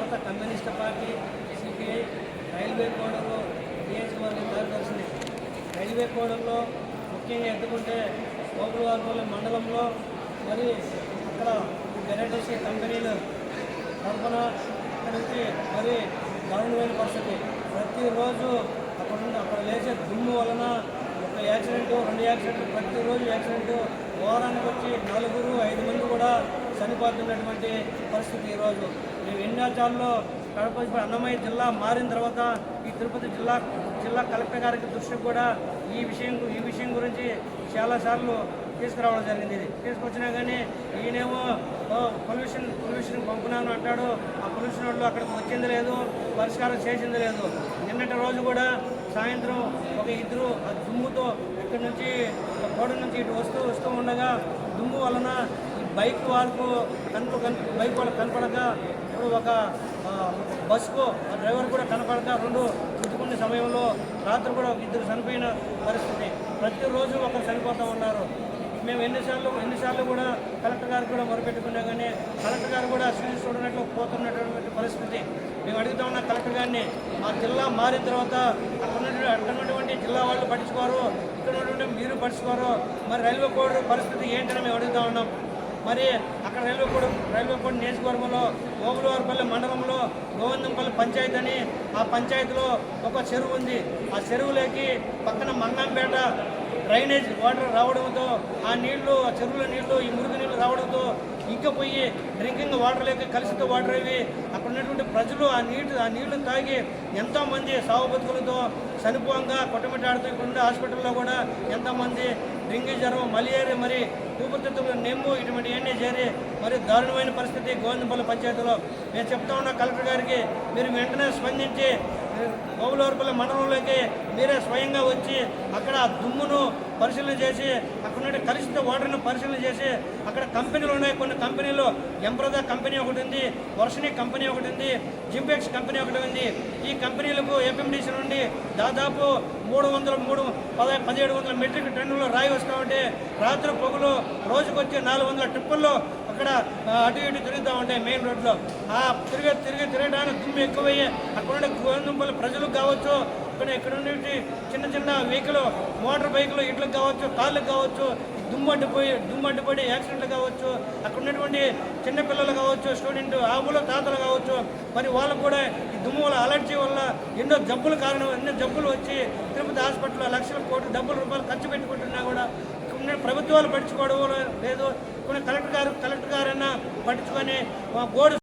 భారత communist party CPI railway కోడల్లో నియోజకవర్గ కార్యదర్శిని. Railway కోడల్లో ముఖ్యంగా ఎత్తుకుంటే కోపులవారిపల్లి మండలంలో మరి అక్కడ వెరైటీస్ కంపెనీలు తరఫున అక్కడ నుంచి మరి దారుణమైన పరిస్థితి. ప్రతిరోజు అక్కడ లేచే దుమ్ము వలన ఒక యాక్సిడెంట్, 2 యాక్సిడెంట్లు, ప్రతిరోజు యాక్సిడెంట్. వారానికి వచ్చి 4-5 మంది కూడా చనిపోతున్నటువంటి పరిస్థితి ఈరోజు. మేము ఎన్నిసార్లు కడప అన్నమయ్య జిల్లా మారిన తర్వాత ఈ తిరుపతి జిల్లా కలెక్టర్ గారికి దృష్టికి కూడా ఈ విషయం గురించి చాలాసార్లు తీసుకురావడం జరిగింది. తీసుకొచ్చినా కానీ ఈయనేమో పొల్యూషన్ పంపునాను అంటాడు. ఆ పొల్యూషన్ వాళ్ళు అక్కడికి వచ్చింది లేదు, పరిష్కారం చేసింది లేదు. నిన్నటి రోజు కూడా సాయంత్రం ఒక ఇద్దరు ఆ దుమ్ముతో ఇక్కడి నుంచి కోడ నుంచి ఇటు వస్తూ ఉండగా దుమ్ము వలన ఈ బైక్ వాళ్ళకు కనపడక ఇప్పుడు ఒక బస్సుకు ఆ డ్రైవర్ కూడా కనపడక 2 గుద్దుకునే సమయంలో రాత్రి కూడా ఇద్దరు చనిపోయిన పరిస్థితి. ప్రతిరోజు ఒకరు చనిపోతూ ఉన్నారు. మేము ఎన్నిసార్లు కూడా కలెక్టర్ గారికి కూడా మొరపెట్టుకున్నా కానీ కలెక్టర్ గారు కూడా చూడనట్లు పోతున్నటువంటి పరిస్థితి. మేము అడుగుతా ఉన్న కలెక్టర్ గారిని, మా జిల్లా మారిన తర్వాత అక్కడ ఉన్నటువంటి జిల్లా వాళ్ళు పట్టించుకోరు, ఇక్కడ ఉన్నటువంటి మీరు పట్టించుకోరు, మరి రైల్వే కోడ్ పరిస్థితి ఏంటని మేము అడుగుతా ఉన్నాం. మరి అక్కడ రైల్వే కోడ్ నియోజకవర్గంలో కోపులవారిపల్లి మండలంలో గోవిందంపల్లి పంచాయతీ అని, ఆ పంచాయతీలో ఒక చెరువు ఉంది. ఆ చెరువులోకి పక్కన మంగంపేట డ్రైనేజ్ వాటర్ రావడంతో ఆ చెరువుల నీళ్లు ఈ మురుగు నీళ్లు రావడంతో ఇంకపోయి డ్రింకింగ్ వాటర్ లేక కలుషిత వాటర్ అవి అక్కడ ఉన్నటువంటి ప్రజలు ఆ నీళ్లు తాగి ఎంతోమంది సాగు బతుకులతో చనిపోగా కొట్టమిట్టాడుతూ ఇక్కడ హాస్పిటల్లో కూడా ఎంతోమంది డెంగ్యూ జ్వరం, మలేరియా, మరి ఊపిరితిత్తులు నెమ్ము ఇటువంటివన్నీ చేరి మరి దారుణమైన పరిస్థితి గోవిందంపల్లి పంచాయతీలో. నేను చెప్తా ఉన్నా కలెక్టర్ గారికి, మీరు వెంటనే స్పందించి కోపులవారిపల్లి మండలంలోకి మీరే స్వయంగా వచ్చి అక్కడ దుమ్మును పరిశీలన చేసి అక్కడ నుండి కలుషిత వాటర్ను పరిశీలన చేసి అక్కడ కంపెనీలు ఉన్నాయి. కొన్ని కంపెనీలు ఎంప్రదా కంపెనీ ఒకటి ఉంది, వర్షిని కంపెనీ ఒకటి ఉంది, జింపెక్స్ కంపెనీ ఒకటి ఉంది. ఈ కంపెనీలకు ఎఫ్ఎండిసి నుండి దాదాపు 1700 మెట్రిక్ టన్నులు రాయి వస్తూ ఉంటే రాత్రి పొగలు రోజుకొచ్చి 400 ట్రిప్పుల్లో అక్కడ అటు ఇటు తిరుగుతూ ఉంటాయి మెయిన్ రోడ్లో. ఆ తిరగడానికి దుమ్ము ఎక్కువయ్యి అక్కడ ఉండే గోవిందంపల్లి ప్రజలకు కావచ్చు, ఇక్కడ ఉండే చిన్న వెహికల్, మోటార్ బైకులు ఇట్లకు కావచ్చు, కార్లకు కావచ్చు, దుమ్ము అడ్డుపడి యాక్సిడెంట్లు కావచ్చు, అక్కడ ఉన్నటువంటి చిన్నపిల్లలు కావచ్చు, స్టూడెంట్ ఆవులు తాతలు కావచ్చు, మరి వాళ్ళకు కూడా ఈ దుమ్ము వల్ల అలర్జీ వల్ల ఎన్నో జబ్బులు వచ్చి తిరుపతి హాస్పిటల్లో లక్షల కోట్ల డబ్బుల రూపాయలు ఖర్చు పెట్టుకుంటున్నా కూడా ప్రభుత్వాలు పట్టించుకోవడం లేదు. కొన్ని కలెక్టర్ గారైనా పట్టించుకొని గోడు